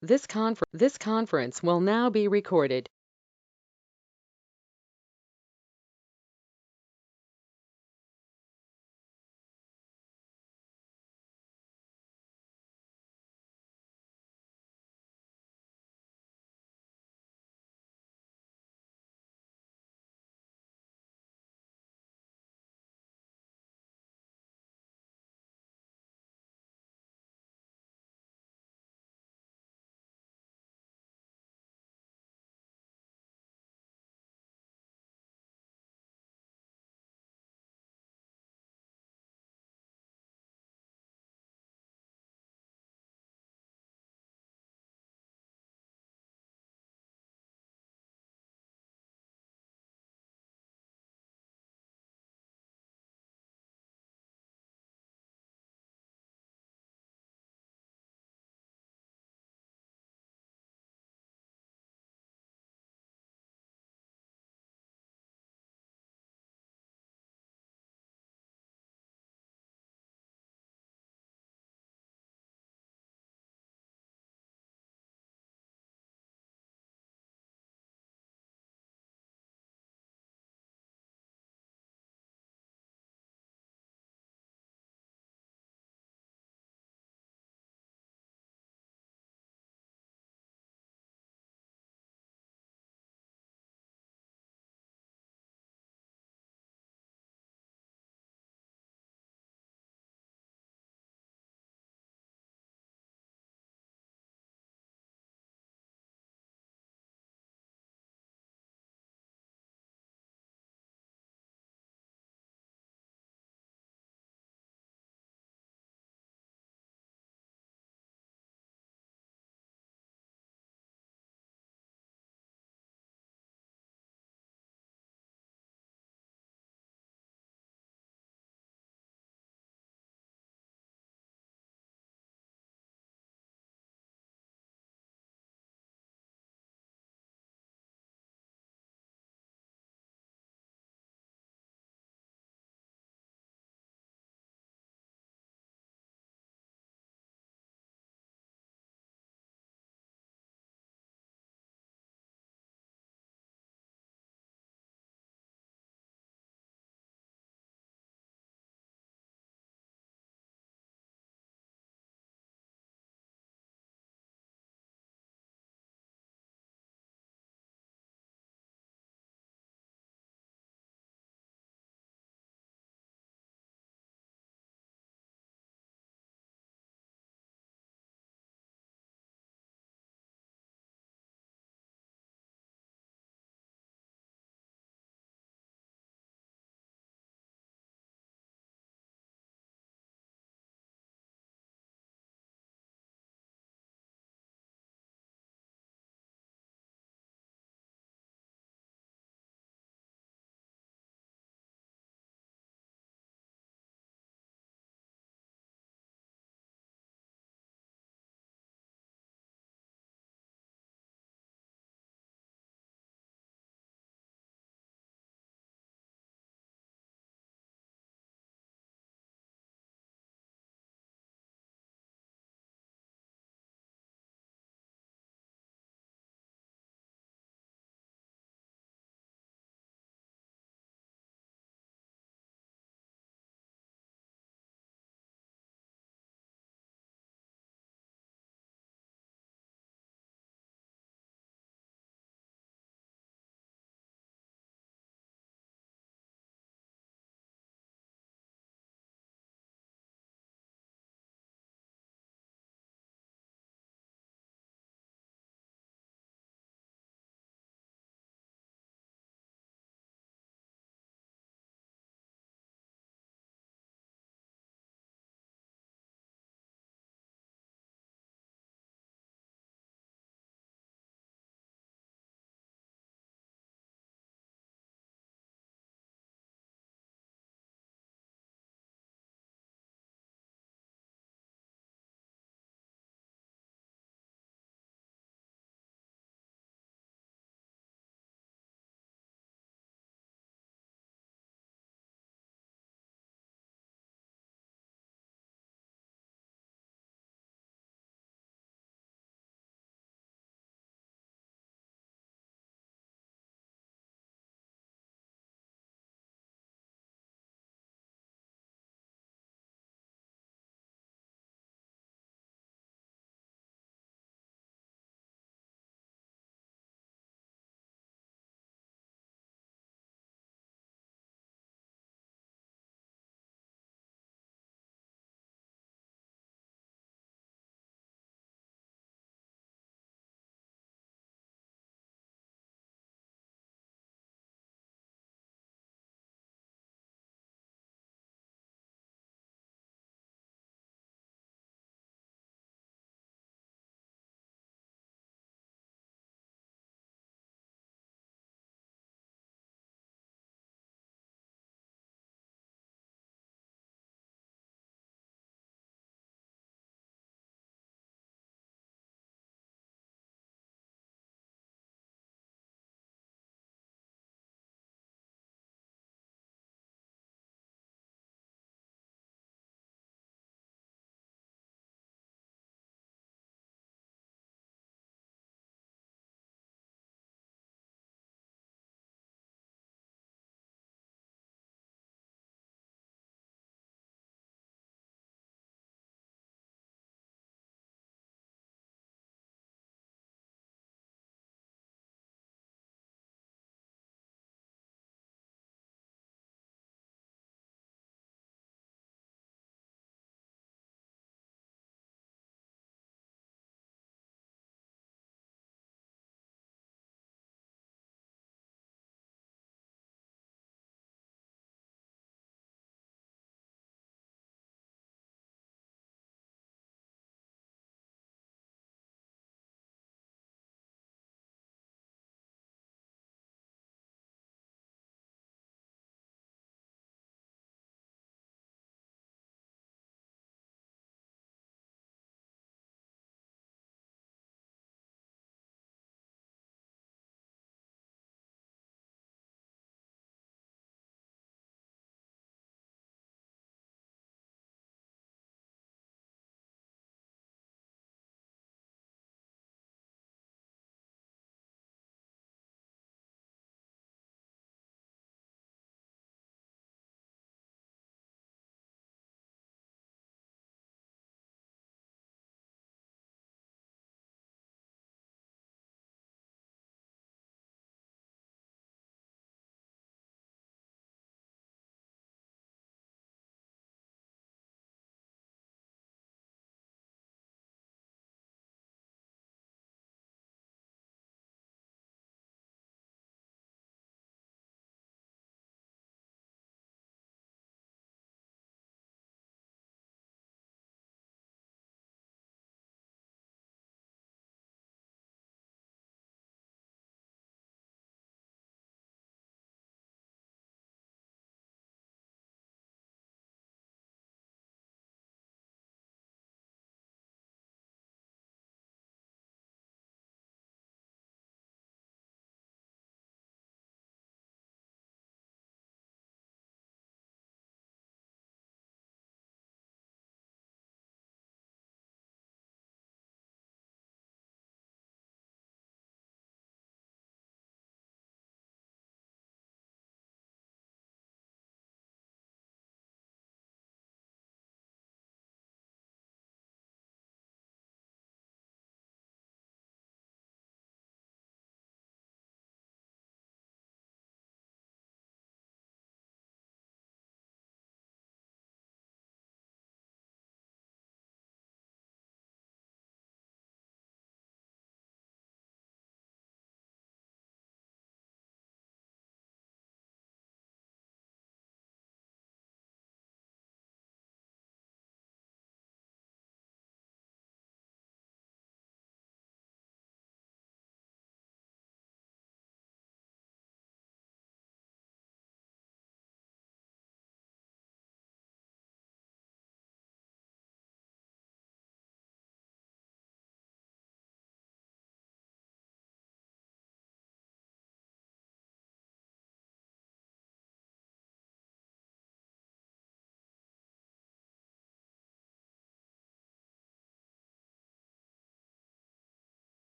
This conference will now be recorded.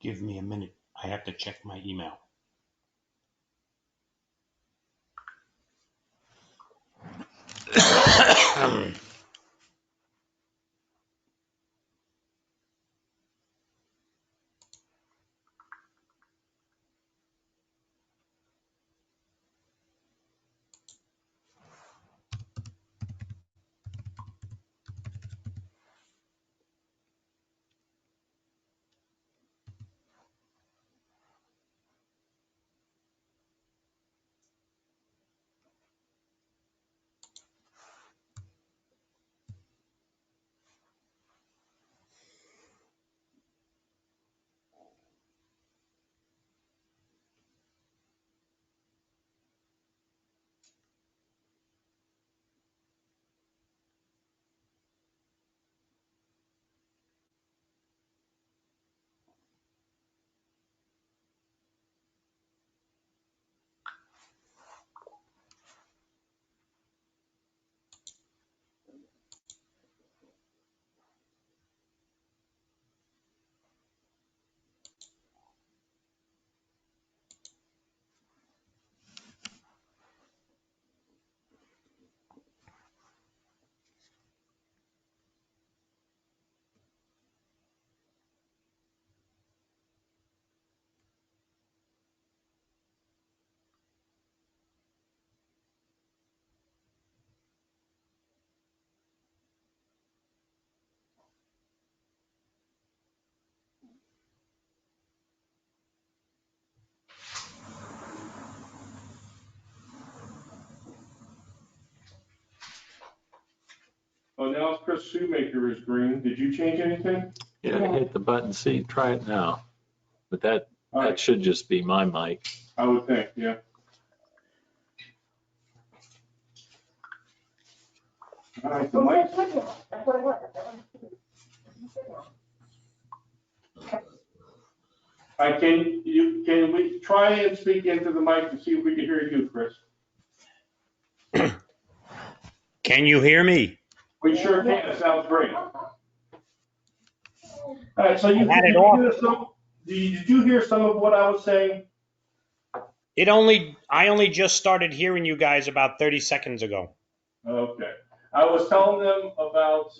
Give me a minute. I have to check my email. Oh, now it's Chris Shoemaker is green. Did you change anything? Yeah, hit the button, see, try it now. But that All right, should just be my mic. I would think, yeah. All right, the mic. Can we try and speak into the mic to see if we can hear you, Chris? Can you hear me? We sure can. It sounds great. All right, so I had it off. did you hear some of what I was saying? I only just started hearing you guys about 30 seconds ago. Okay. I was telling them about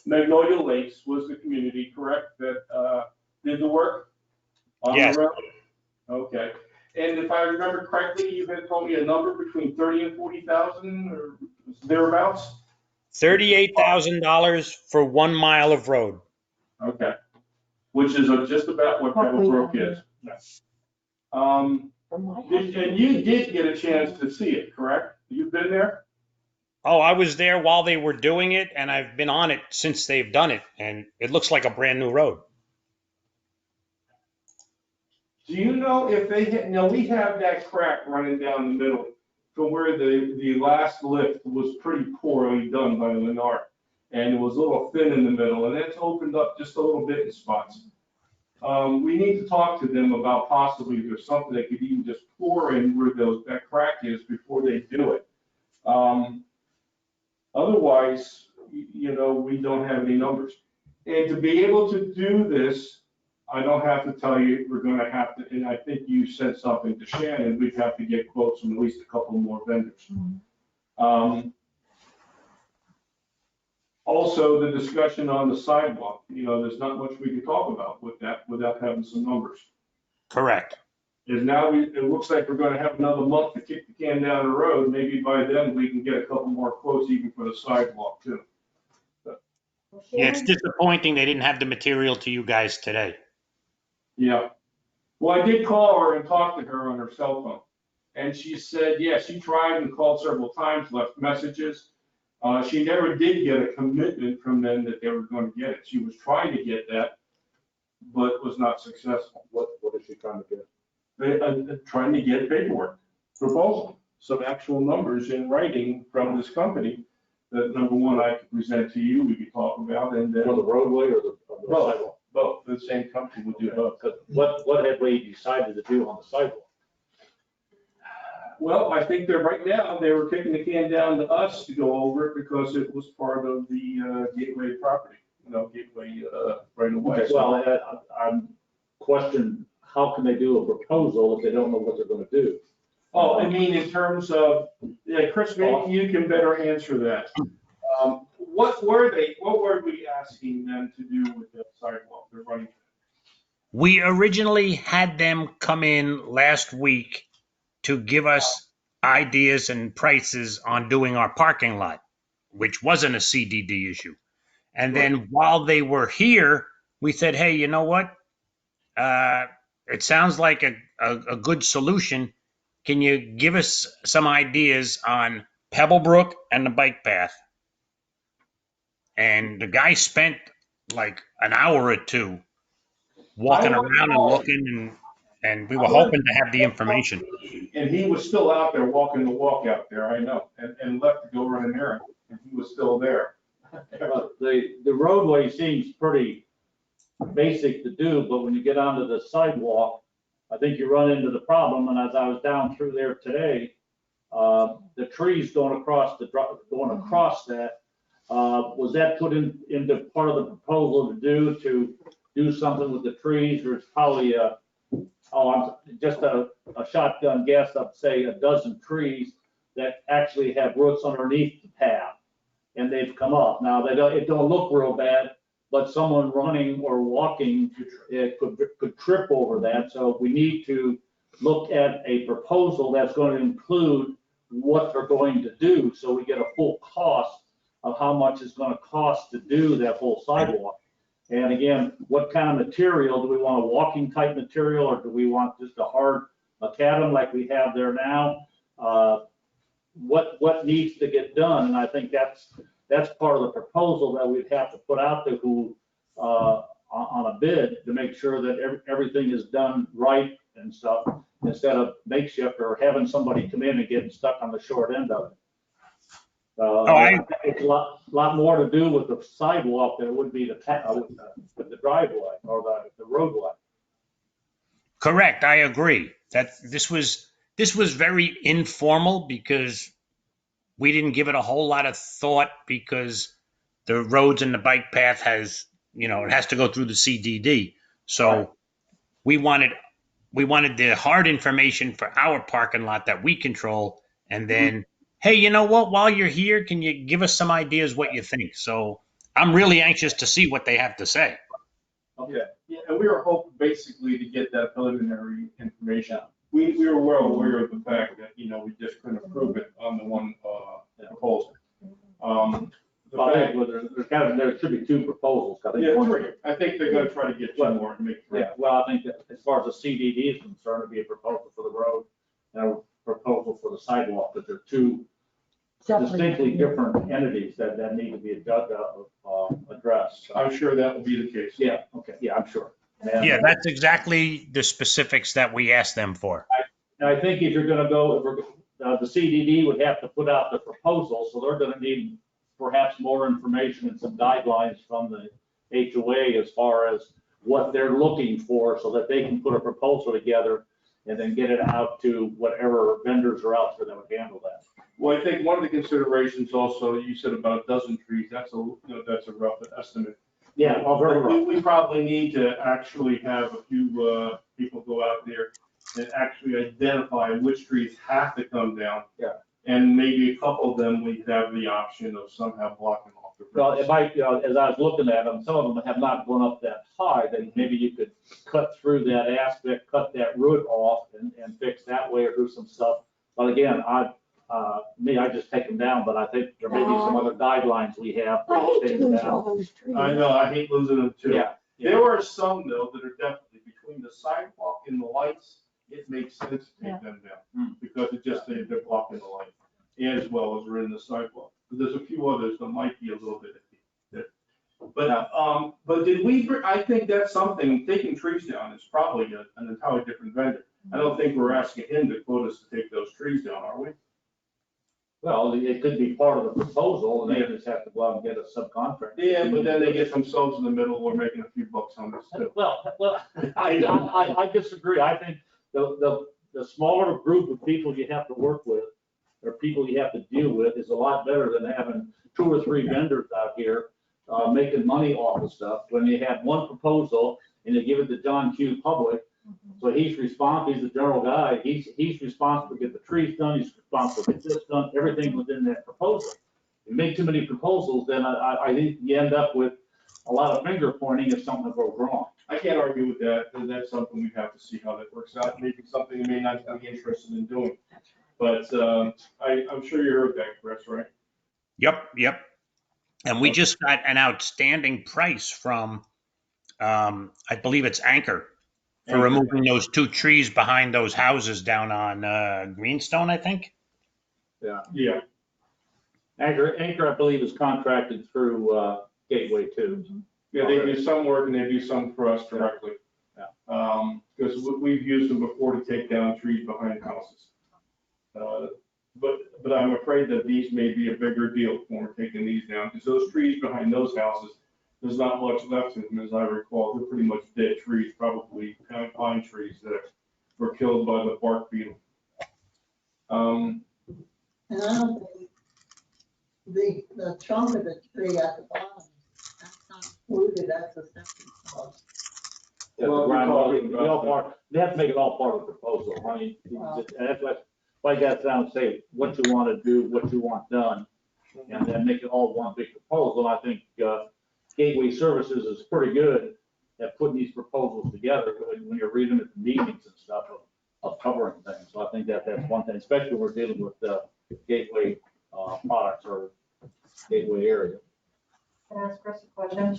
Magnolia Lakes was the community, correct, that did the work on Yes. the road? Okay. And if I remember correctly, you had told me a number between 30 and 40,000 or thereabouts? $38,000 for 1 mile of road. Okay. Which is just about what Pebblebrook is. And you did get a chance to see it, correct? You've been there? Oh, I was there while they were doing it, and I've been on it since they've done it, and it looks like a brand new road. Do you know if they hit, now we have that crack running down the middle from where the last lift was pretty poorly done by Lennar. And it was a little thin in the middle, and it's opened up just a little bit in spots. We need to talk to them about possibly there's something they could even just pour in where that crack is before they do it. Otherwise, we don't have any numbers. And to be able to do this, I don't have to tell you, we're gonna have to, and I think you said something to Shannon, we'd have to get quotes from at least a couple more vendors. Also, the discussion on the sidewalk, there's not much we can talk about with that without having some numbers. Correct. Is now it looks like we're gonna have another month to kick the can down the road. Maybe by then we can get a couple more quotes even for the sidewalk too. Yeah, it's disappointing they didn't have the material to you guys today. Yeah. Well, I did call her and talk to her on her cell phone. And she said, yeah, she tried and called several times, left messages. She never did get a commitment from them that they were going to get it. She was trying to get that, but was not successful. What is she trying to get? Trying to get paperwork, proposal, some actual numbers in writing from this company. That number one, I could present to you, we could talk about, and then. For the roadway or the Both. sidewalk? Both, the same company would do both. What had we decided to do on the sidewalk? Well, I think right now, they were kicking the can down to us to go over it because it was part of the Gateway property, Gateway right away. Okay, well, question, how can they do a proposal if they don't know what they're gonna do? Oh, I mean, in terms of, yeah, Chris, maybe you can better answer that. What were we asking them to do with the sidewalk? They're running. We originally had them come in last week to give us ideas and prices on doing our parking lot, which wasn't a CDD issue. And then while they were here, we said, hey, you know what? It sounds like a good solution. Can you give us some ideas on Pebblebrook and the bike path? And the guy spent like an hour or two walking around and looking, and we were hoping to have the information. And he was still out there walking the walk out there, I know, and left to go run an errand, and he was still there. The roadway seems pretty basic to do, but when you get onto the sidewalk, I think you run into the problem, and as I was down through there today, the trees going across that, was that put into part of the proposal to do something with the trees, or it's probably just a shotgun guess, I'd say a dozen trees that actually have roots underneath the path, and they've come up. Now, it don't look real bad, but someone running or walking could trip over that. So we need to look at a proposal that's going to include what they're going to do, so we get a full cost of how much it's going to cost to do that whole sidewalk. And again, what kind of material? Do we want a walking type material, or do we want just a hard macadam like we have there now? What needs to get done? And I think that's part of the proposal that we'd have to put out there on a bid to make sure that everything is done right and stuff, instead of makeshift or having somebody come in and getting stuck on the short end of it. It's a lot more to do with the sidewalk than it would be with the driveway or the roadway. Correct, I agree. That this was very informal because we didn't give it a whole lot of thought, because the roads and the bike path has, it has to go through the CDD. So Right. we wanted the hard information for our parking lot that we control, and then, hey, you know what? While you're here, can you give us some ideas what you think? So I'm really anxious to see what they have to say. Okay, yeah, and we were hoping basically to get that preliminary information. We were well aware of the fact that, we just couldn't approve it on the one proposal. There should be two proposals. Three. I think they're gonna try to get two more and make three. Yeah, well, I think that as far as the CDD is concerned, it'd be a proposal for the road and a proposal for the sidewalk, but they're two distinctly different entities that need to be addressed. So, I'm sure that will be the case. yeah, okay, yeah, I'm sure. And, Yeah, that's exactly the specifics that we asked them for. and I think if you're gonna go, the CDD would have to put out the proposal, so they're gonna need perhaps more information and some guidelines from the HOA as far as what they're looking for, so that they can put a proposal together and then get it out to whatever vendors are out there that would handle that. Well, I think one of the considerations also, you said about a dozen trees, that's a rough estimate. Yeah, well, very rough. We probably need to actually have a few people go out there and actually identify which trees have to come down. Yeah. And maybe a couple of them, we have the option of somehow blocking off the Well, roads. it might, as I was looking at them, some of them have not gone up that high, then maybe you could cut through that aspect, cut that root off and fix that way or do some stuff. But again, I just take them down, but I think there may be some other guidelines we have. I hate to to take them lose down. all those trees. I know, I hate losing them too. Yeah. There are some though that are definitely between the sidewalk and the lights, it makes sense to take them down. Because they're blocking the light, and as well as they're in the sidewalk. But there's a few others that might be a little bit iffy. But I think that's something, taking trees down is probably an entirely different vendor. I don't think we're asking him to quote us to take those trees down, are we? Well, it could be part of the proposal, and they just have to go out and get a subcontractor. Yeah, but then they get themselves in the middle, we're making a few bucks on this too. Well, I disagree. I think the smaller group of people you have to work with, or people you have to deal with, is a lot better than having 2 or 3 vendors out here making money off of stuff. When you have one proposal and they give it to John Q. Public. So he's responsible, he's the general guy, he's responsible to get the trees done, he's responsible to get this done, everything within that proposal. You make too many proposals, then I think you end up with a lot of finger pointing if something goes wrong. I can't argue with that, and that's something we have to see how that works out, maybe something they may not be interested in doing. But, I'm sure you heard that, Chris, right? Yep. And we just got an outstanding price from, I believe it's Anchor, for Anchor. removing those 2 trees behind those houses down on Greenstone, I think. Yeah, Anchor, I believe, is contracted through Gateway too. yeah, they do some work and they do some for us directly. Yeah. Because we've used them before to take down trees behind houses. But I'm afraid that these may be a bigger deal when we're taking these down, because those trees behind those houses, there's not much left of them, as I recall. They're pretty much dead trees, probably pine trees that were killed by the bark beetle. And I don't think the trunk of the tree at the bottom, that's not included as a separate cost. Yeah, the Well, ground we're level, talking they all about- part, they have to make it all part of the proposal, I mean, and that's what, if I got down and say what you want to do, what you want done, and then make it all one big proposal. I think Gateway Services is pretty good at putting these proposals together when you're reading them at the meetings and stuff of covering things. So I think that's one thing, especially when we're dealing with Gateway products or Gateway area. Can I ask Chris a question?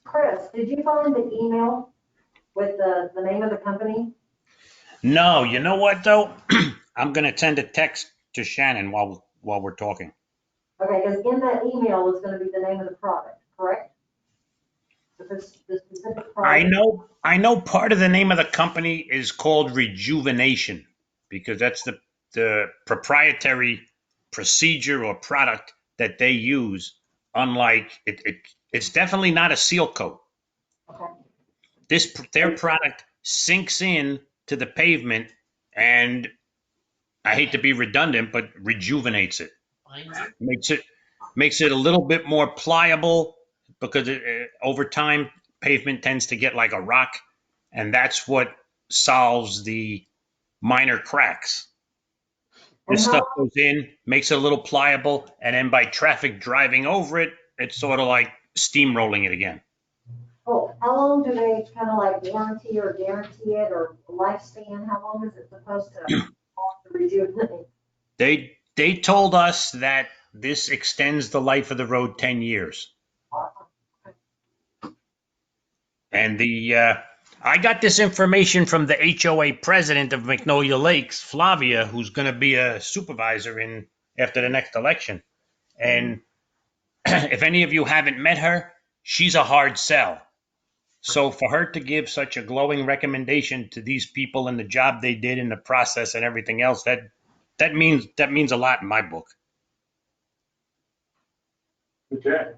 Chris, did you find the email with the name of the company? No, you know what though? I'm gonna send a text to Shannon while we're talking. Okay, because in that email is going to be the name of the product, correct? The specific product. I know part of the name of the company is called Rejuvenation, because that's the proprietary procedure or product that they use. Unlike it's definitely not a seal coat. Okay. Their product sinks in to the pavement, and I hate to be redundant, but rejuvenates it. Makes it a little bit more pliable, because over time pavement tends to get like a rock, and that's what solves the minor cracks. This And stuff goes in, makes it a little pliable, and then by traffic driving over it, it's sort of like steamrolling it again. How long do they kind of like warranty or guarantee it, or lifespan? How long is it supposed to rejuvenate? They told us that this extends the life of the road 10 years. And I got this information from the HOA president of Magnolia Lakes, Flavia, who's going to be a supervisor after the next election. And if any of you haven't met her, she's a hard sell. So for her to give such a glowing recommendation to these people and the job they did in the process and everything else, that means a lot in my book. Okay.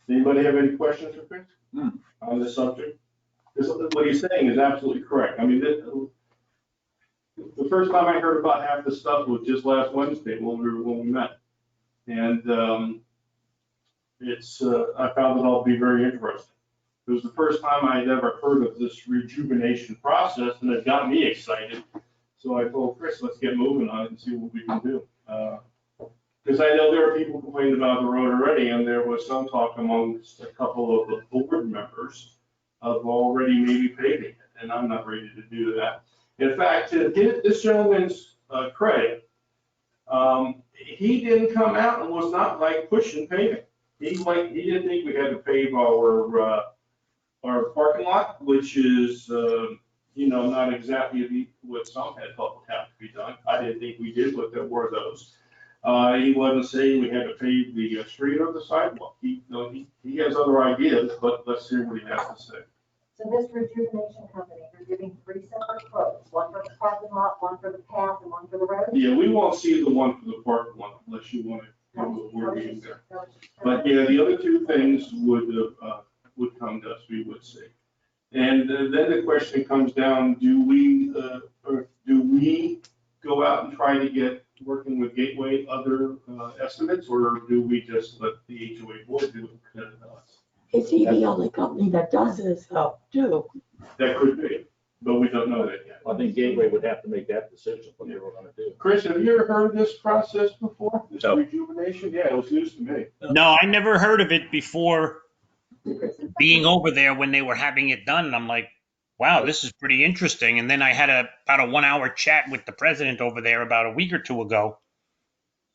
Anybody have any questions for Chris on this subject? Because what he's saying is absolutely correct. I mean, the first time I heard about half this stuff was just last Wednesday when we met. And I found it all to be very interesting. It was the first time I had ever heard of this rejuvenation process, and it got me excited. So I told Chris, let's get moving on it and see what we can do. Because I know there are people complaining about the road already, and there was some talk amongst a couple of the board members of already maybe paving it, and I'm not ready to do that. In fact, to give this gentleman's credit, he didn't come out and was not like pushing paving. He didn't think we had to pave our parking lot, which is, not exactly what some had thought would have to be done. I didn't think we did, but there were those. He wasn't saying we had to pave the street or the sidewalk. He has other ideas, but let's hear what he has to say. So this rejuvenation company, they're giving 3 separate quotes, one for the parking lot, one for the path, and one for the road? Yeah, we won't see the one for the parking lot unless you want to go with where we can go. But yeah, the other 2 things would come to us, we would see. And then the question comes down, do we go out and try to get, working with Gateway, other estimates, or do we just let the HOA board do it? Is he the only company that does this though, too? That could be, but we don't know that yet. I think Gateway would have to make that decision what they were gonna do. Chris, have you ever heard of this process before? This No. rejuvenation? Yeah, it was news to me. No, I never heard of it before being over there when they were having it done. And I'm like, wow, this is pretty interesting. And then I had about a 1 hour chat with the president over there about a week or two ago.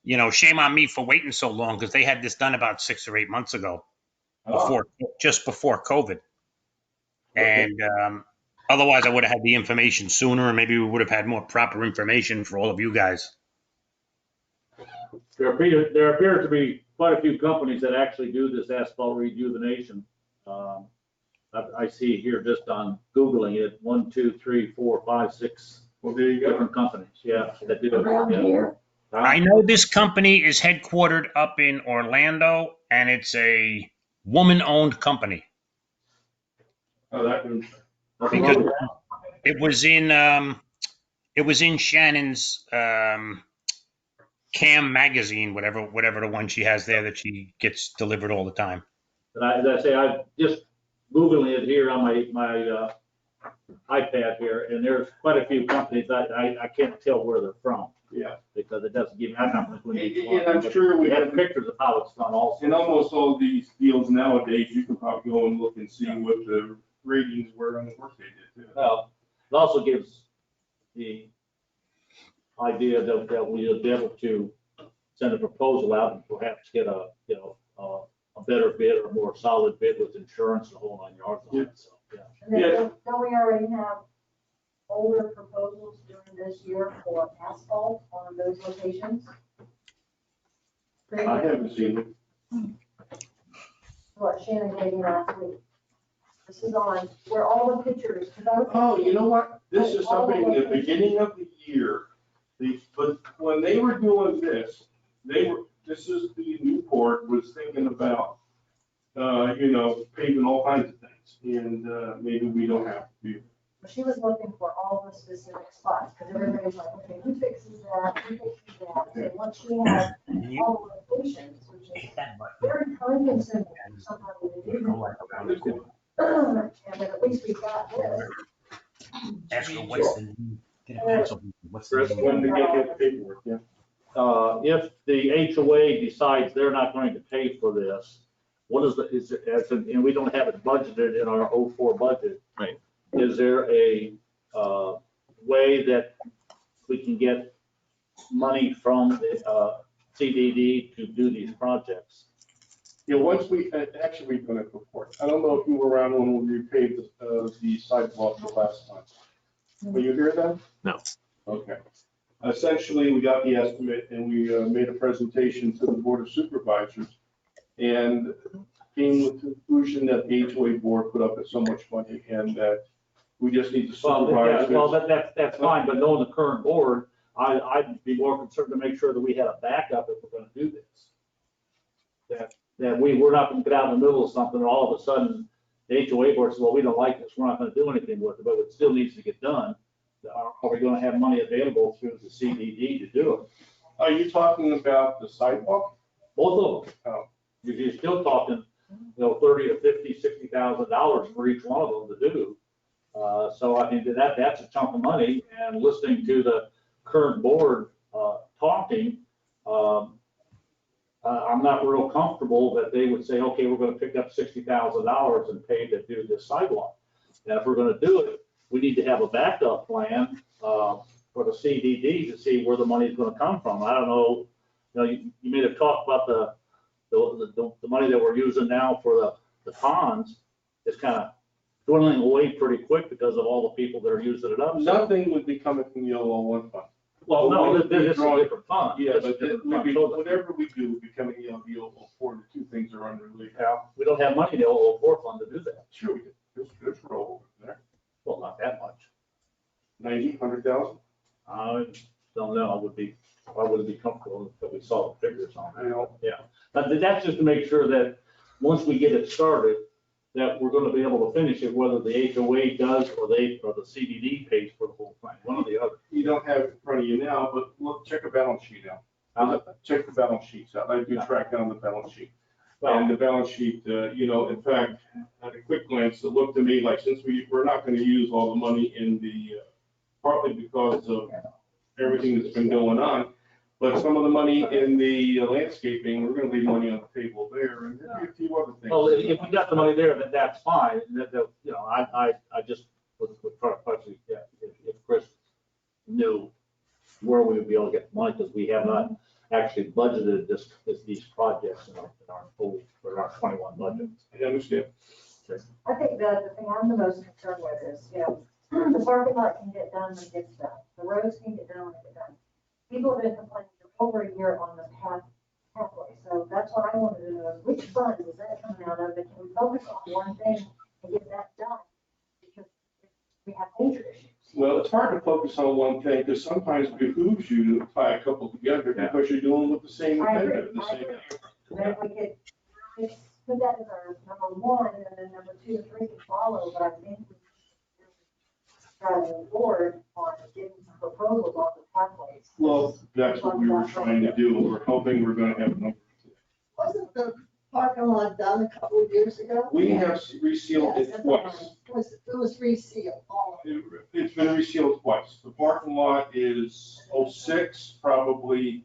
You know, shame on me for waiting so long because they had this done about 6 or 8 months ago, just before COVID. And otherwise, I would have had the information sooner, and maybe we would have had more proper information for all of you guys. There appear to be quite a few companies that actually do this asphalt rejuvenation. I see here just on Googling it, 1, 2, 3, 4, 5, 6 Well, there you go. different companies, yeah, that do it. Around Yeah. here? I know this company is headquartered up in Orlando, and it's a woman-owned company. Oh, that was. Because it was in Shannon's Cam magazine, whatever the one she has there that she gets delivered all the time. And as I say, I just Googling it here on my iPad here, and there's quite a few companies I can't tell where they're from. Yeah. Because it doesn't give me, I'm not going to each And one. I'm sure We we have have, pictures of how it's done also. in almost all these deals nowadays, you can probably go and look and see what the ratings were on the work they did too. Well, it also gives the idea that we'll be able to send a proposal out and perhaps get a better bid or a more solid bid with insurance and the whole 9 yards on it, so, yeah. And then Yeah. don't we already have older proposals during this year for asphalt on those locations? I haven't seen it. What Shannon gave me last week. This is on where all the pictures. Oh, you know what? This is something in the beginning of the year. But when they were doing this, this is the new board was thinking about, paving all kinds of things. And maybe we don't have to do. She was looking for all the specific spots, because everybody's like, okay, who fixes that, who fixes that? And once she had all the locations, which is very time consuming for somebody to do that. And then at least we got this. Ask her what's the Chris, when we get the paperwork, yeah. If the HOA decides they're not going to pay for this, what is it, and we don't have it budgeted in our 04 budget. Right. Is there a way that we can get money from the CDD to do these projects? Yeah, once actually, we've done it before. I don't know if you were around when we repaved the sidewalk the last time. Were you here then? No. Okay. Essentially, we got the estimate and we made a presentation to the Board of Supervisors and came with the conclusion that the HOA board put up at so much money and that we just need to supervise. Well, that's fine, but knowing the current board, I'd be more concerned to make sure that we had a backup if we're gonna do this. That we're not gonna get out in the middle of something and all of a sudden the HOA board says, well, we don't like this, we're not gonna do anything with it, but it still needs to get done. Are we gonna have money available through the CDD to do it? Are you talking about the sidewalk? Both of them. Oh. You're still talking, $30 to $50, $60,000 for each one of them to do. So I think that's a chunk of money, and listening to the current board talking, I'm not real comfortable that they would say, okay, we're gonna pick up $60,000 and pay to do this sidewalk. And if we're gonna do it, we need to have a backup plan for the CDD to see where the money's gonna come from. I don't know, you may have talked about the money that we're using now for the ponds is kind of dwindling away pretty quick because of all the people that are using it up. Nothing would be coming from the 001 fund. Well, no, this is a different fund. Yeah, This is but a different fund. So whatever we do would be coming in the 004. The two things are unrelated. we don't have money in the 004 fund to do that. Sure, we do. There's roll over there. Well, not that much. 90, 100,000? I don't know. I wouldn't be comfortable if we saw the figures on I that. know. But that's just to make sure that once we get it started, that we're gonna be able to finish it, whether the HOA does or the CDD pays for the whole thing, one or the other. You don't have it in front of you now, but look, check a balance sheet out. Check the balance sheets out. I do track down the balance sheet. And the balance sheet, in fact, at a quick glance, it looked to me like since we're not gonna use all the money in the, partly because of everything that's been going on, but some of the money in the landscaping, we're gonna leave money on the table there, and maybe a few other things. Well, if we got the money there, then that's fine, and I just was trying to question, if Chris knew where we would be able to get the money, because we have not actually budgeted these projects in our full, for our 21 budget. I understand. I think the thing I'm the most concerned with is, the parking lot can get done when it gets done. The roads can get done when they get done. People have been complaining for over a year on the pathway. So that's what I wanted to know, which funds is that coming out of? And can we focus on one thing and get that done? Because we have major issues. Well, it's hard to focus on one thing, because sometimes it behooves you to tie a couple together, because you're dealing with the same I agree, intent at the I same agree. time. But if we could just put that as our number one, and then number 2 and 3 can follow, but I think we try to move forward on getting some proposals on the pathways. Well, that's what we were trying to do, we're hoping we're gonna have numbers. Wasn't the parking lot done a couple of years ago? We have resealed Yes, it twice. It was resealed, all of it. It's been resealed twice. The parking lot is '06, probably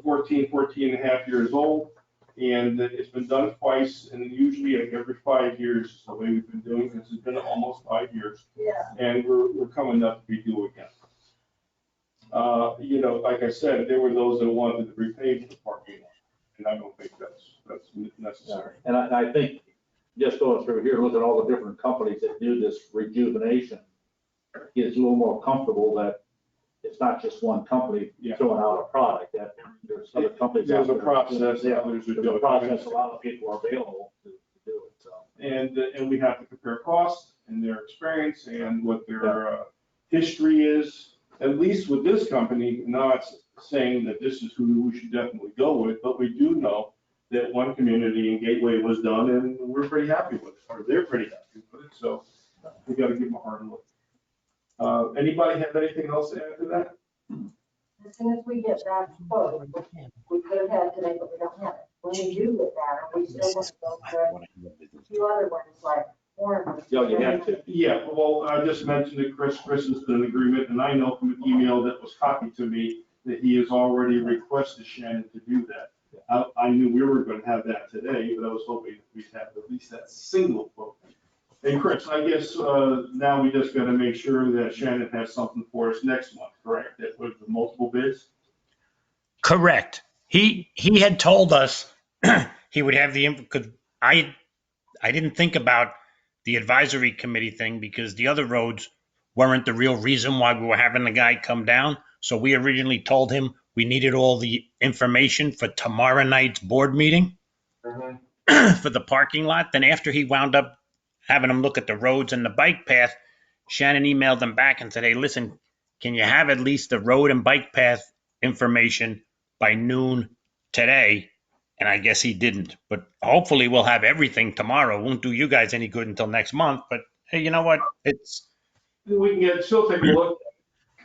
14 and a half years old. And it's been done twice, and usually every 5 years is the way we've been doing this. It's been almost 5 years, Yeah, and we're coming up to be due again. Like I said, there were those that wanted to repave the parking lot, and I don't think that's necessary. And I think, just going through here, look at all the different companies that do this rejuvenation, gets a little more comfortable that it's not just one company Yeah. throwing out a product, that there's other companies. There's out a there. process, Yeah, others are there's a doing. process, a lot of people are available to do it, so. And we have to compare costs and their experience and what their history is. At least with this company, not saying that this is who we should definitely go with, but we do know that one community in Gateway was done, and we're pretty happy with it, or they're pretty happy with it, so we gotta give them a hard look. Anybody have anything else to add to that? As soon as we get that quote, we could have had today, but we don't have it. When we do get that, we still want to go for a few other ones like Warren. Yeah, you have to. Yeah, well, I just mentioned that Chris is in agreement, and I know from an email that was copied to me that he has already requested Shannon to do that. I knew we were gonna have that today, but I was hoping we'd have at least that single quote. And Chris, I guess, now we just gotta make sure that Shannon has something for us next month, correct? That with the multiple bids? Correct. He had told us he would have because I didn't think about the advisory committee thing because the other roads weren't the real reason why we were having the guy come down. So we originally told him we needed all the information for tomorrow night's board meeting for the parking lot. Then after he wound up having him look at the roads and the bike path, Shannon emailed him back and said, hey, listen, can you have at least the road and bike path information by noon today? And I guess he didn't, but hopefully we'll have everything tomorrow. Won't do you guys any good until next month, but hey, you know what? We can still take a look,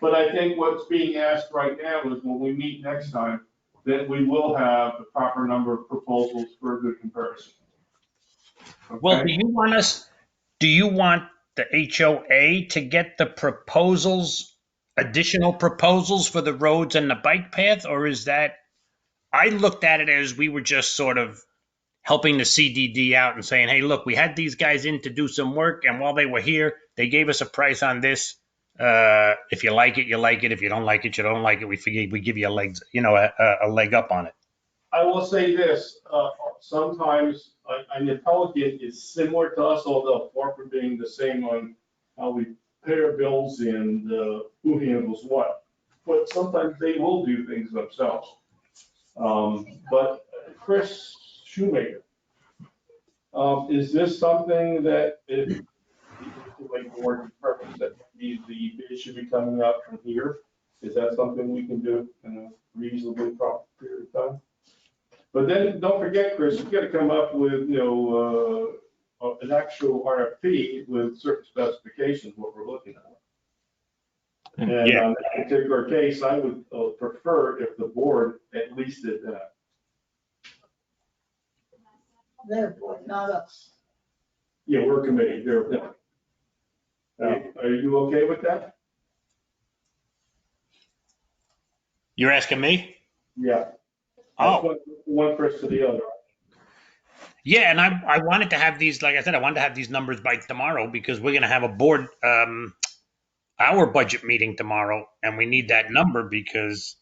but I think what's being asked right now is when we meet next time, that we will have the proper number of proposals for a good comparison. Well, Okay? do you want the HOA to get the additional proposals for the roads and the bike path? Or is that, I looked at it as we were just sort of helping the CDD out and saying, hey, look, we had these guys in to do some work. And while they were here, they gave us a price on this. If you like it, you like it. If you don't like it, you don't like it. We give you a leg up on it. I will say this, sometimes, and the Pelican is similar to us, although far from being the same on how we pay our bills and who handles what. But sometimes they will do things themselves. But Chris Shoemaker, is this something that if, like board purpose, that the bid should be coming out from here? Is that something we can do in a reasonably proper period of time? But then, don't forget, Chris, you gotta come up with, an actual RFP with certain specifications, what we're looking at. And Yeah. in that particular case, I would prefer if the board at least did that. their board, not us. Yeah, we're a committee, they're. Are you okay with that? You're asking me? Yeah. That's Oh, one person to the other. yeah. And I wanted to have these, like I said, I wanted to have these numbers by tomorrow because we're going to have a board, our budget meeting tomorrow. And we need that number because,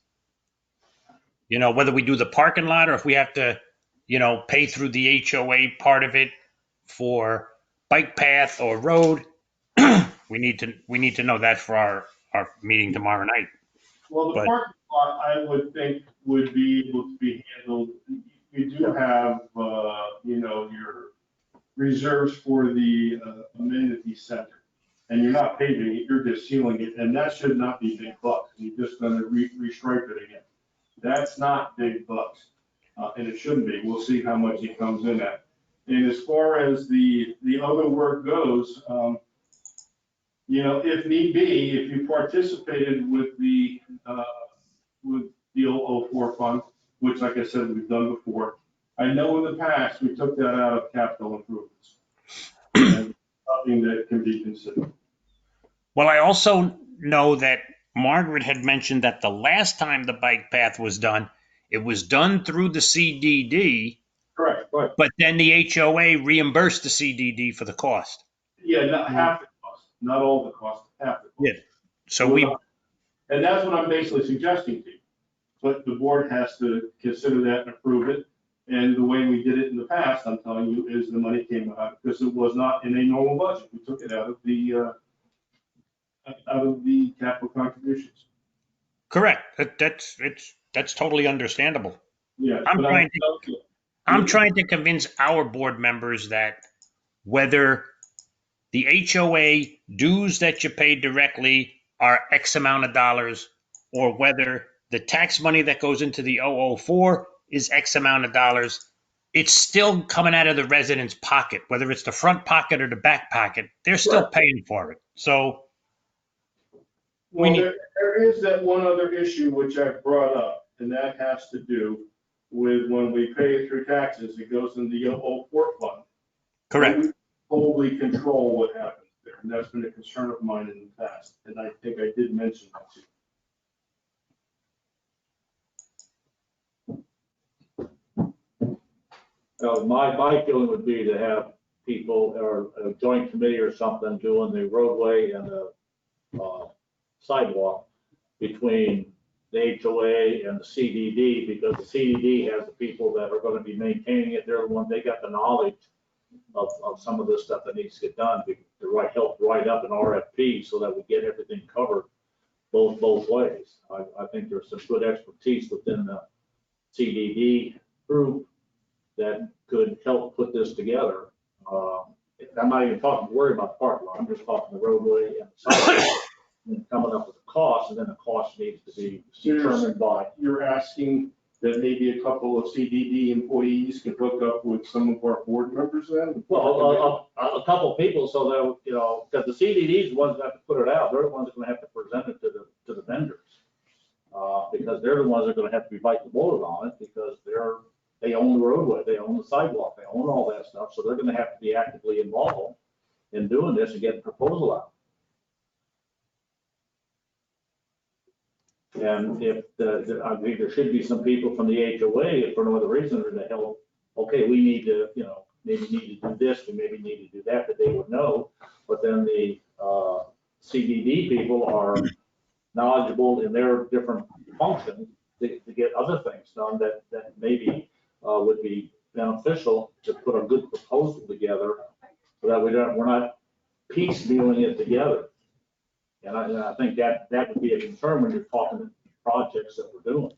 whether we do the parking lot or if we have to, pay through the HOA part of it for bike path or road, we need to know that for our meeting tomorrow night. Well, the But parking lot, I would think would be able to be handled. You do have, your reserves for the amenity center. And you're not paving it, you're just sealing it, and that should not be big bucks. You're just gonna restripe it again. That's not big bucks, and it shouldn't be. We'll see how much it comes in at. And as far as the other work goes, if need be, if you participated with the with the 004 fund, which like I said, we've done before. I know in the past, we took that out of capital improvements. And something that can be considered. well, I also know that Margaret had mentioned that the last time the bike path was done, it was done through the CDD, Correct, right. but then the HOA reimbursed the CDD for the cost. Yeah, not half the cost, not all the cost, half the cost. Yeah. So And that's what I'm basically suggesting to you. But the board has to consider that and approve it. And the way we did it in the past, I'm telling you, is the money came out because it was not in a normal budget. We took it out of the capital contributions. correct. That's totally understandable. Yeah. I'm but trying to I'm trying to convince our board members that whether the HOA dues that you pay directly are X amount of dollars, or whether the tax money that goes into the 004 is X amount of dollars, it's still coming out of the resident's pocket, whether it's the front pocket or the back pocket, they're still paying for it. So Well, there is that one other issue which I've brought up, and that has to do with when we pay it through taxes, it goes in the 004 fund. correct. We totally control what happens there, and that's been a concern of mine in the past, and I think I did mention that to you. My feeling would be to have people or a joint committee or something doing the roadway and the sidewalk between the HOA and the CDD, because the CDD has the people that are going to be maintaining it. They're the ones, they got the knowledge of some of this stuff that needs to get done to help write up an RFP so that we get everything covered both ways. I think there's some good expertise within the CDD group that could help put this together. I'm not even worried about the parking lot. I'm just talking the roadway and the sidewalk and coming up with a cost, and then the cost needs to be determined by. You're asking that maybe a couple of CDD employees can hook up with some of our board members then? Well, a couple of people so that, because the CDD is the ones that have to put it out. They're the ones that are going to have to present it to the vendors. Because they're the ones that are going to have to be biting the bullet on it because they own the roadway, they own the sidewalk, they own all that stuff. So they're going to have to be actively involved in doing this and getting a proposal out. And I think there should be some people from the HOA, if for no other reason, to help, okay, we need to, maybe need to do this, we maybe need to do that, that they would know. But then the CDD people are knowledgeable in their different functions to get other things done that maybe would be beneficial to put a good proposal together so that we're not piecemealing it together. And I think that would be a concern when you're talking projects that we're doing.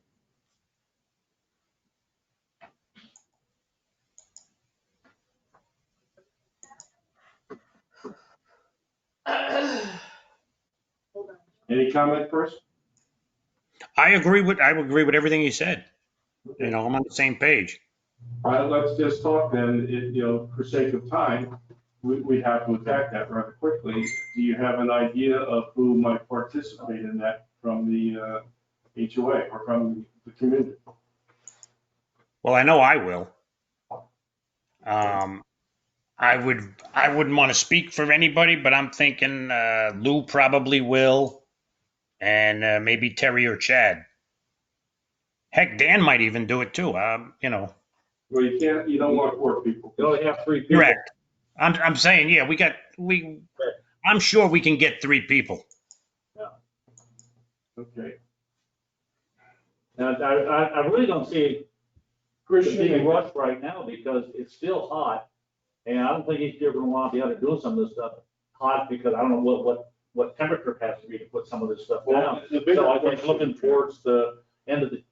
Any comment first? I agree with everything you said. I'm on the same page. All right, let's just talk then, for sake of time, we have to attack that rather quickly. Do you have an idea of who might participate in that from the HOA or from the community? Well, I know I will. I wouldn't want to speak for anybody, but I'm thinking Lou probably will, and maybe Terry or Chad. Heck, Dan might even do it too. Well, you don't want 4 people. You only have 3 people. Correct. I'm saying, yeah, I'm sure we can get 3 people. Okay. And I really don't see the Christian, big rush right now because it's still hot. And I don't think he's ever gonna want to be able to do some of this stuff hot because I don't know what temperature it has to be to put some of this stuff down. the bigger So I think question- looking towards the end of the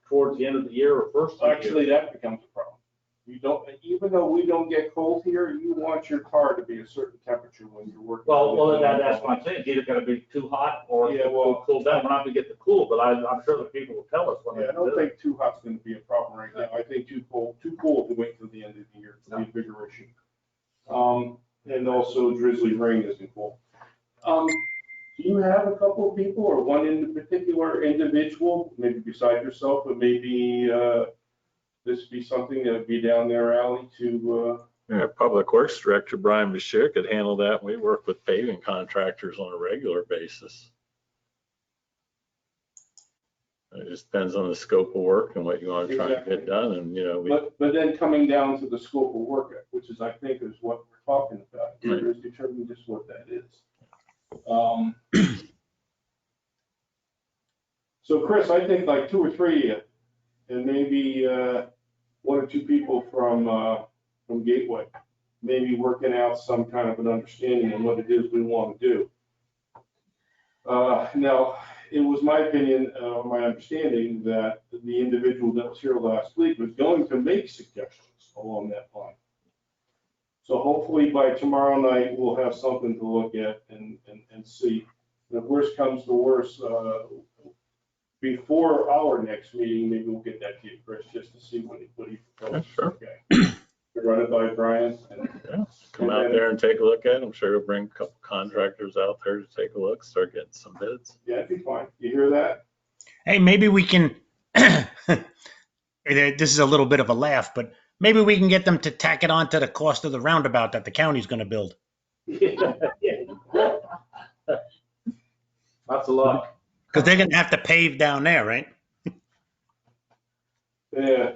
year or first of the year. Actually, that becomes a problem. You don't, even though we don't get cold here, you want your car to be a certain temperature when you're working. Well, that's what I'm saying. It's either gonna be too hot or Yeah, well- cool down. We're not gonna get the cool, but I'm sure the people will tell us when Yeah, I they don't do it. think too hot's gonna be a problem right now. I think too cold to wait till the end of the year. It'll be a bigger issue. And also drizzly rain isn't cool. Do you have a couple of people or one in particular individual, maybe beside yourself, but maybe, this be something that would be down their alley to, Yeah, Public Works Director Brian Bashir could handle that. We work with paving contractors on a regular basis. It just depends on the scope of work and what you want to try to Exactly. get done. And, but then coming down to the scope of work, which is, I think, is what we're talking about. Here is determining just what that is. So Chris, I think like 2 or 3, and maybe 1 or 2 people from Gateway, maybe working out some kind of an understanding on what it is we want to do. Now, it was my opinion, my understanding that the individual that was here last week was going to make suggestions along that line. So hopefully by tomorrow night, we'll have something to look at and see. And if worst comes to worst, before our next meeting, maybe we'll get that to you, Chris, just to see what he proposes. Sure. Okay. Run it by Brian. come out there and take a look at it. I'm sure he'll bring a couple contractors out there to take a look, start getting some bids. Yeah, it'd be fine. You hear that? Hey, maybe we can, this is a little bit of a laugh, but maybe we can get them to tack it on to the cost of the roundabout that the county's going to build. Lots of luck. Because they're going to have to pave down there, right? Yeah.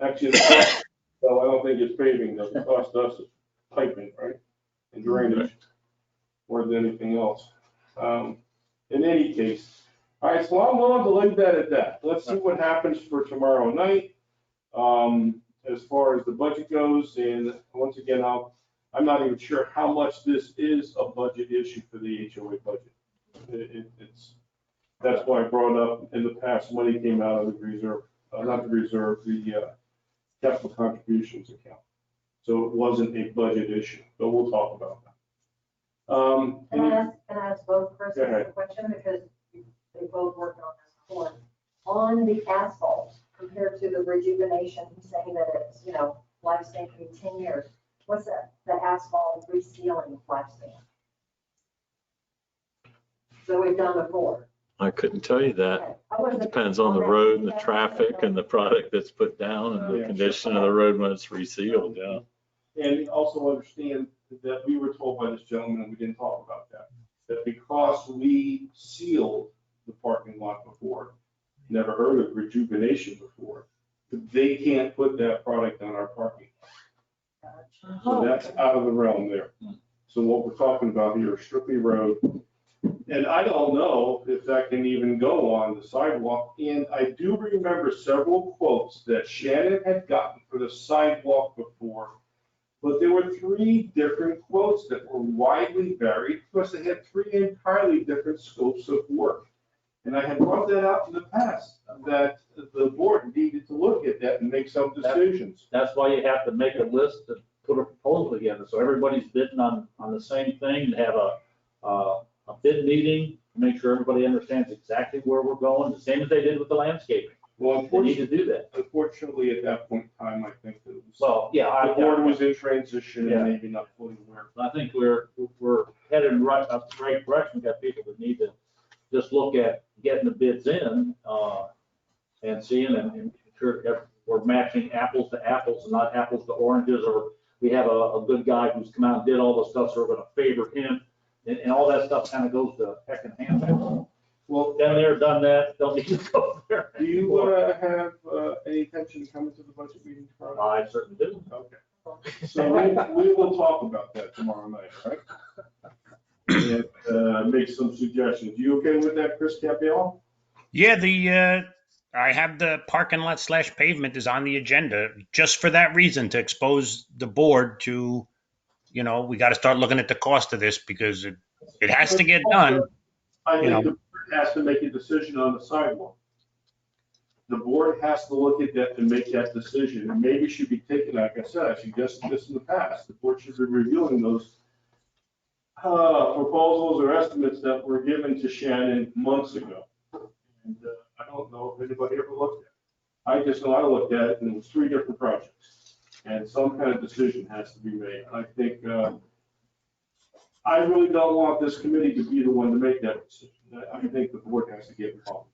Actually, well, I don't think it's paving, though. It cost us is piping, right? And drainage, more than anything else. In any case, all right, so I'm willing to leave that at that. Let's see what happens for tomorrow night. As far as the budget goes, and once again, I'm not even sure how much this is a budget issue for the HOA budget. That's why I brought up in the past money came out of the reserve, not the reserve, the capital contributions account. So it wasn't a budget issue, but we'll talk about that. Can I ask both Chris Go a ahead. question, because they both worked on this before. On the asphalt, compared to the rejuvenation, he's saying that it's, lifespan can be 10 years. What's the asphalt resealing lifespan? So we've done before. I couldn't tell you that. Okay. I wasn't- Depends on the that. road and the traffic and the product that's put down and Yeah. the condition of the road when it's resealed, yeah. And also understand that we were told by this gentleman, and we didn't talk about that because we sealed the parking lot before, never heard of rejuvenation before, they can't put that product on our parking lot. So that's out of the realm there. So what we're talking about here is strictly road. And I don't know if that can even go on the sidewalk. And I do remember several quotes that Shannon had gotten for the sidewalk before. But there were 3 different quotes that were widely varied because they had 3 entirely different scopes of work. And I had brought that out in the past, that the board needed to look at that and make some decisions. That's why you have to make a list and put a proposal together, so everybody's bidding on the same thing, and have a bid meeting, make sure everybody understands exactly where we're going, the same as they did with the landscaping. Well, They need to do that. unfortunately, at that point in time, I think that it was. So, yeah, The board was in transition Yeah. and maybe not fully aware. I think we're headed right up the right direction. We've got people that need to just look at getting the bids in, and seeing and sure we're matching apples to apples, not apples to oranges, or we have a good guy who's come out and did all the stuff, so we're gonna favor him. And all that stuff kind of goes to heck in handbag. Well, Done there, done that, don't need to go there. do you want to have any intention of coming to the budget meeting tomorrow? I certainly do. Okay. So we will talk about that tomorrow night, right? And make some suggestions. You okay with that, Chris Capiello? Yeah, I have the parking lot / pavement is on the agenda just for that reason, to expose the board to, we got to start looking at the cost of this because it has to get done. I You think know. the board has to make a decision on the sidewalk. The board has to look at that and make that decision, and maybe should be taken, like I said, I suggested this in the past, the board should be reviewing those proposals or estimates that were given to Shannon months ago. And I don't know if anybody ever looked at it. I just know I looked at it, and it was 3 different projects, and some kind of decision has to be made. I think, I really don't want this committee to be the one to make that decision. I think the board has to get involved.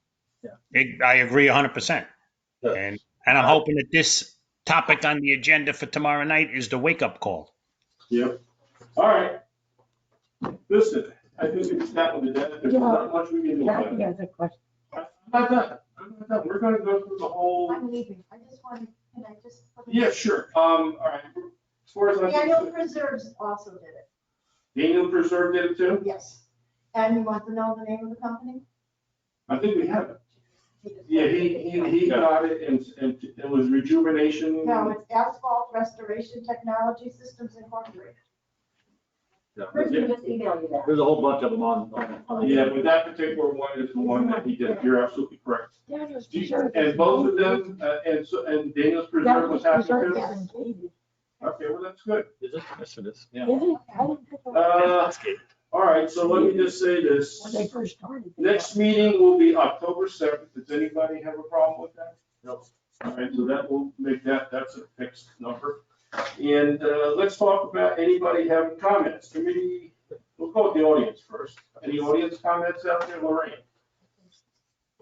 I agree 100%. And I'm hoping that this topic on the agenda for tomorrow night is the wake-up call. Yep. All right. Listen, I think it's that one, there's not much we can do about it. has a question. I'm not done. We're gonna go through the whole, I'm leaving. I just wanted, can I just? yeah, sure. All right. As far as I'm Daniel concerned, Preserves also did it. Daniel Preserve did it too? Yes. And you want to know the name of the company? I think we have it. He just- Yeah, he got it, and it was Rejuvenation. No, it's Asphalt Restoration Technology Systems Incorporated. Chris can just email you that. There's a whole bunch of them on. Yeah, but that particular one is the one that he did. You're absolutely correct. And both of them, and Daniel's Preserve was happy too? Okay, well, that's good. Is it? Yes, it is. Yeah. All right, so let me just say this. When they first started. Next meeting will be October 7th. Does anybody have a problem with that? No. All right, so that will make that's a fixed number. And let's talk about anybody having comments. Committee, we'll go with the audience first. Any audience comments out there, Lorraine?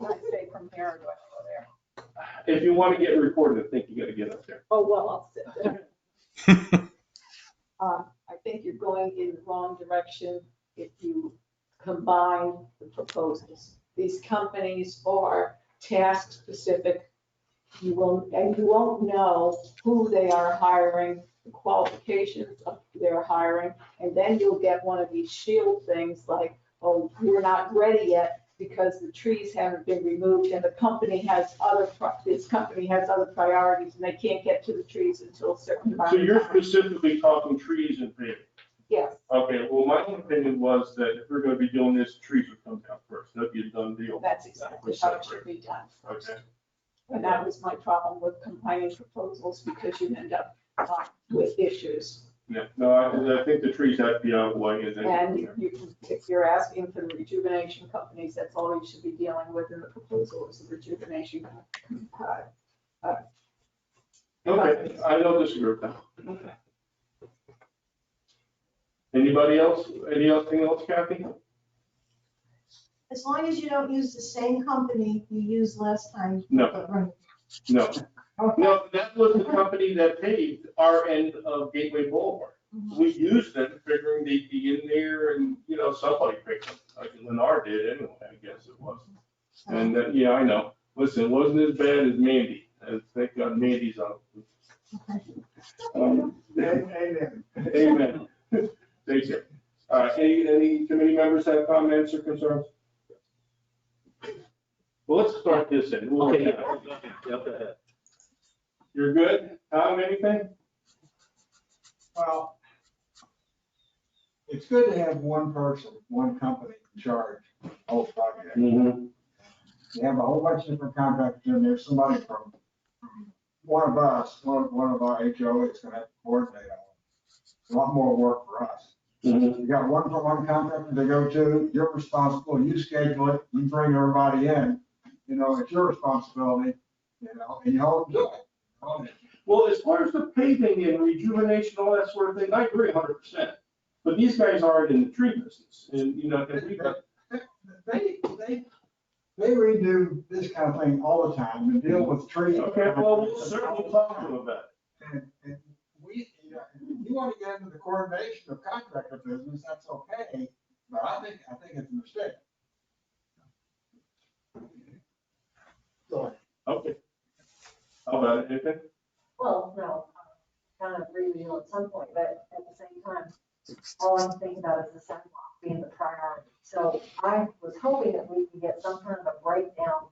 I stay from here, or do I go there? If you want to get recorded, I think you got to get up there. Oh, well, I'll sit there. I think you're going in the wrong direction if you combine the proposals. These companies are task specific. You won't know who they are hiring, the qualifications of who they're hiring, and then you'll get one of these shield things like, oh, we're not ready yet because the trees haven't been removed and this company has other priorities and they can't get to the trees until a certain amount So of you're time. specifically talking trees and paving? Yes, Okay, well, my own opinion was that if we're going to be doing this, trees would come down first. That'd be a done deal. that's exactly how it should be done first. Okay. And that was my problem with combining proposals because you end up with issues. Yeah, no, I think the trees have to be out of the way. And if you're asking for the rejuvenation companies, that's all you should be dealing with in the proposal is the rejuvenation. Okay, I don't disagree with that. Okay. Anybody else? Anything else, Kathy? As long as you don't use the same company you used last time. No. Right. No. Okay. No, that was the company that paved our end of Gateway Boulevard. We used them figuring they'd be in there and, somebody picked them, like Lennar did anyway, I guess it was. And, yeah, I know. Listen, it wasn't as bad as Mandy. Thank God Mandy's on. Amen. Amen. Thank you. Any committee members have comments or concerns? Well, let's start this in. Okay, yeah, go ahead. You're good? Tom, anything? Well, it's good to have one person, one company in charge of the whole project. Mm-hmm. You have a whole bunch of different contractors in there, somebody from one of us, one of our HOA is gonna have to coordinate on it. It's a lot more work for us. Mm-hmm. You got one contractor to go to, you're responsible, you schedule it, you bring everybody in, it's your responsibility, and you hold them to it. Well, as far as the paving and rejuvenation, all that sort of thing, I agree 100%. But these guys aren't in the tree business, and, if we got. they redo this kind of thing all the time and deal with trees. Okay, well, we'll certainly talk to them about it. And we, if you want to get into the coordination of contractor business, that's okay, but I think it's a mistake. Okay. How about it, anything? Well, no, I kind of agree with you at some point, but at the same time, all I'm thinking about is the sidewalk being the priority. So I was hoping that we could get some kind of a breakdown,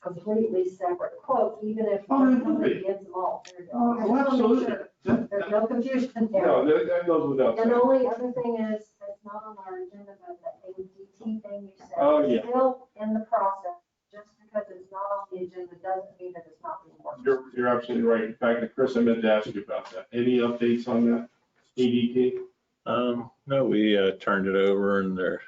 completely separate quote, even if Oh, one it would company be. gets them all. Oh, absolutely. There's no confusion there. No, that goes without And the saying. only other thing is, it's not on our agenda, but the ADT thing you said. Oh, is yeah. Still in the process, just because it's not on the agenda doesn't mean that it's not being worked. You're absolutely right. In fact, Chris, I meant to ask you about that. Any updates on that ADT? No, we turned it over and we're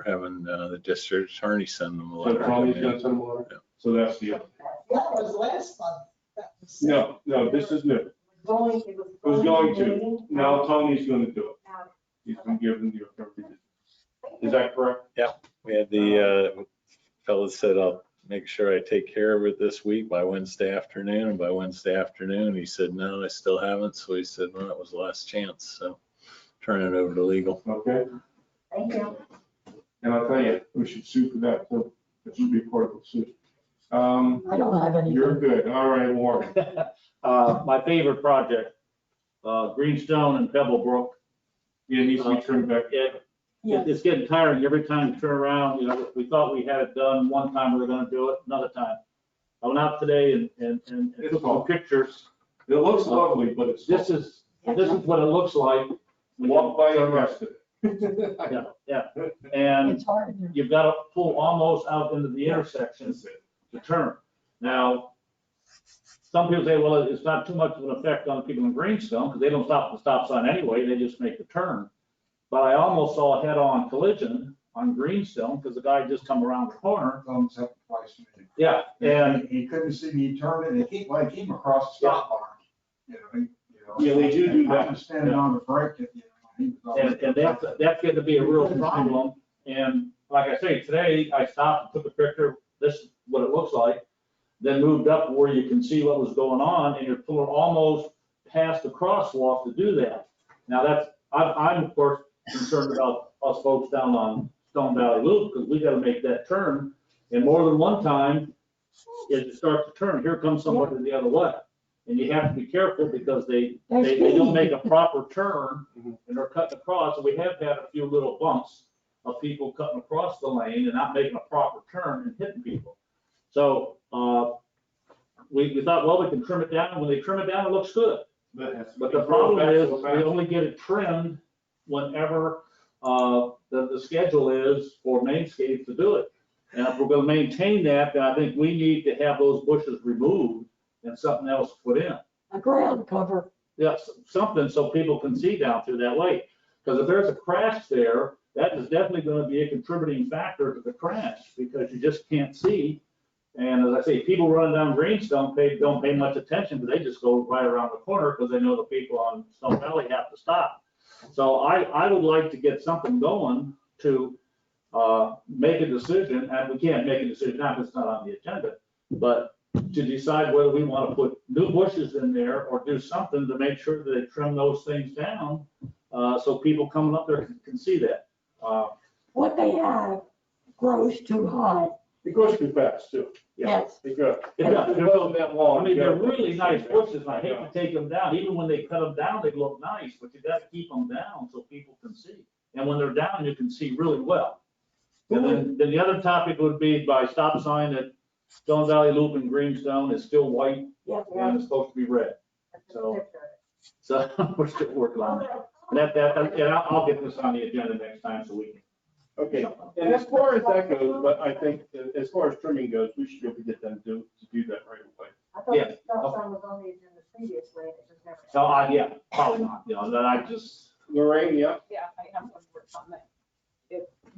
having the district attorney send them a So letter. Tony's gonna send them a letter? Yeah. So that's the, That was last month. That was- no, this is new. It was It was going to. meeting. Now Tony's gonna do it. Now, He's been given the authority. Is that correct? We had the fellow said, I'll make sure I take care of it this week by Wednesday afternoon. And by Wednesday afternoon, he said, no, I still haven't. So he said, well, that was the last chance. So turn it over to legal. Okay. Thank you. And I'll tell you, we should sue for that too. It should be part of the suit. I don't have any. You're good. All right, Warren. My favorite project, Greenstone and Pebblebrook. Yeah, it needs to be trimmed back. It's getting tiring every time you turn around, we thought we had it done one time, we were gonna do it another time. I went out today and took some pictures. It looks lovely, but it's. This is what it looks like. when you Walk by turn it around. yesterday. Yeah, and It's hard. you've got to pull almost out into the intersection to turn. Now, some people say, well, it's not too much of an effect on people in Greenstone because they don't stop at the stop sign anyway, they just make the turn. But I almost saw a head-on collision on Greenstone because the guy just come around the corner. Thumbs up twice. Yeah, and He couldn't see me turning, and he came across the stop line. Yeah, they do that. I was standing on the brake, he was. And that's going to be a real problem. And like I say, today I stopped and took a picture, this is what it looks like. Then moved up where you can see what was going on and you're pulling almost past the crosswalk to do that. Now I'm of course concerned about us folks down on Stone Valley Loop because we got to make that turn. And more than one time, as you start to turn, here comes somebody the other way. And you have to be careful because they don't make a proper turn and they're cutting across. And we have had a few little bumps of people cutting across the lane and not making a proper turn and hitting people. So we thought, well, we can trim it down. When they trim it down, it looks good. But the problem is we only get it trimmed whenever the schedule is for Mainscape to do it. And if we're going to maintain that, then I think we need to have those bushes removed and something else put in. A ground cover. Yeah, something so people can see down through that way. Because if there's a crash there, that is definitely going to be a contributing factor to the crash because you just can't see. And as I say, people running down Greenstone don't pay much attention, but they just go right around the corner because they know the people on Stone Valley have to stop. So I would like to get something going to make a decision, and we can't make a decision now because it's not on the agenda, but to decide whether we want to put new bushes in there or do something to make sure that they trim those things down so people coming up there can see that. What they have grows too high. It goes too fast too. Yes. It goes. It It does. wasn't that long. I mean, they're ago. really nice bushes, and I hate to take them down. Even when they cut them down, they look nice, but you gotta keep them down so people can see. And when they're down, you can see really well. And then the other topic would be by stop sign at Stone Valley Loop in Greenstone is still white Yeah. and it's supposed to be red. So we're still working on that. And I'll get this on the agenda next time so we can. Okay, and as far as that goes, but I think as far as trimming goes, we should be able to get them to do that right away. I thought Yeah. the stop sign was on the agenda previously, and it just never. So yeah, probably not, that I just. Lorraine, yeah? Yeah, I have one more comment.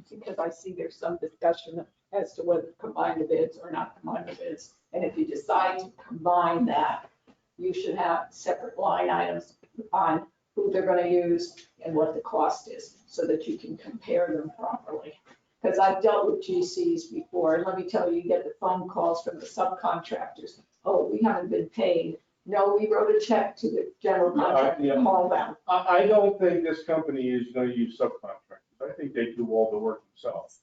Because I see there's some discussion as to whether combine the bids or not combine the bids. And if you decide to combine that, you should have separate line items on who they're going to use and what the cost is so that you can compare them properly. Because I've dealt with GCs before, and let me tell you, you get the phone calls from the subcontractors. Oh, we haven't been paid. No, we wrote a check to the general contractor, Yeah. call them. I don't think this company is gonna use subcontractors. I think they do all the work themselves.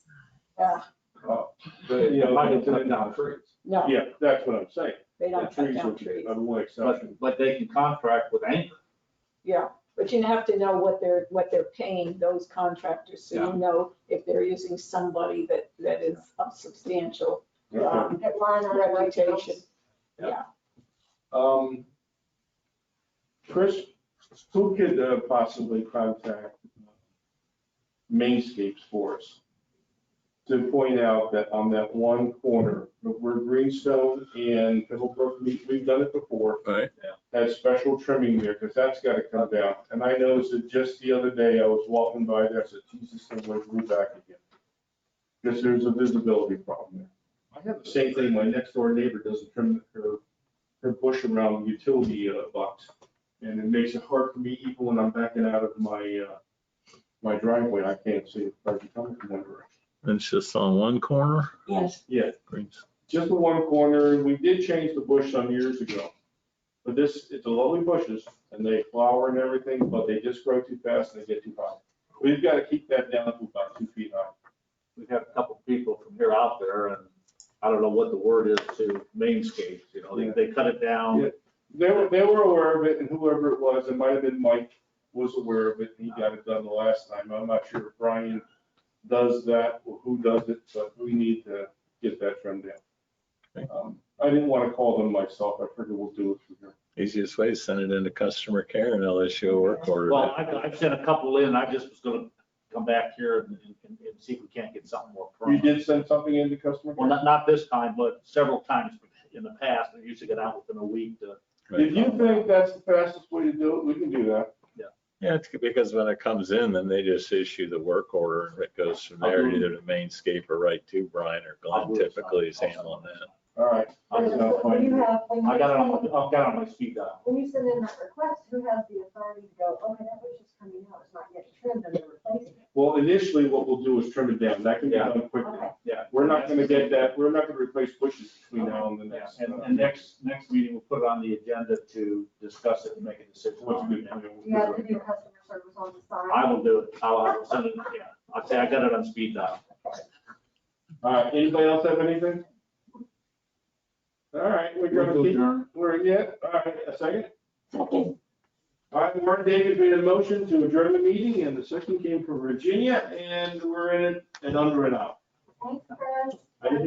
Yeah, But, They might have cut down trees, no, Yeah, that's what I'm saying. they don't cut Trees down are trees. a one exception. but they can contract with Anchor. Yeah, but you have to know what they're paying those contractors, so Yeah. you know if they're using somebody that is of substantial Okay. Get line on reputation. Yeah. Chris, who could possibly contact Mainscapes for us to point out that on that one corner where Greenstone and Pebblebrook meet, we've done it before, Right. has special trimming there, because that's got to come down. And I noticed it just the other day, I was walking by there, I said, Jesus, thing went grew back again. Because there's a visibility problem there. I have the same thing, my next door neighbor doesn't trim her bush around the utility box. And it makes it hard for me, even when I'm backing out of my driveway, I can't see it, if I'm coming from one direction. It's just on one corner. Yes. Yeah, Greens. just the one corner. We did change the bush some years ago. But it's a lovely bushes, and they flower and everything, but they just grow too fast and they get too high. We've got to keep that down to about 2 feet high. We've had a couple people from here out there, and I don't know what the word is to Mainscape, you know, they cut it down. Yeah. They were aware of it, and whoever it was, it might have been Mike, was aware of it, and he got it done the last time. I'm not sure if Brian does that or who does it, but we need to get that trimmed down. I didn't want to call them myself. I figured we'll do it for here. Easiest way is send it into customer care and they'll issue a work order. Well, I've sent a couple in, I just was gonna come back here and see if we can't get something more You permanent. did send something in to customer Well, care? not this time, but several times in the past, we usually get out within a week to. If you think that's the fastest way to do it, we can do that. Yeah, it's because when it comes in, then they just issue the work order and it goes from there either to Mainscape or right to Brian or Glenn typically is handling that. All right. I'll When you have, when I you got it send- on, I've got it on my speed dial. when you send in that request, who has the authority to go, okay, that bush is coming out, it's not getting trimmed, and they're replacing it? Well, initially, what we'll do is trim it down. That can be Yeah. done quickly. Okay. Yeah. We're not gonna get that, we're not gonna replace bushes between now and the Yeah, next. and next meeting, we'll put it on the agenda to discuss it and make a decision. What's on good? it. Do you have to do customer service on the side? I will do it, I'll send it, yeah, I'll say I got it on speed dial. All right, anybody else have anything? All right, we're gonna keep, all right, a second? Second. All right, Warren David made a motion to adjourn the meeting, and the second came from Virginia, and we're in it and under and out. Thanks, Chris. I didn't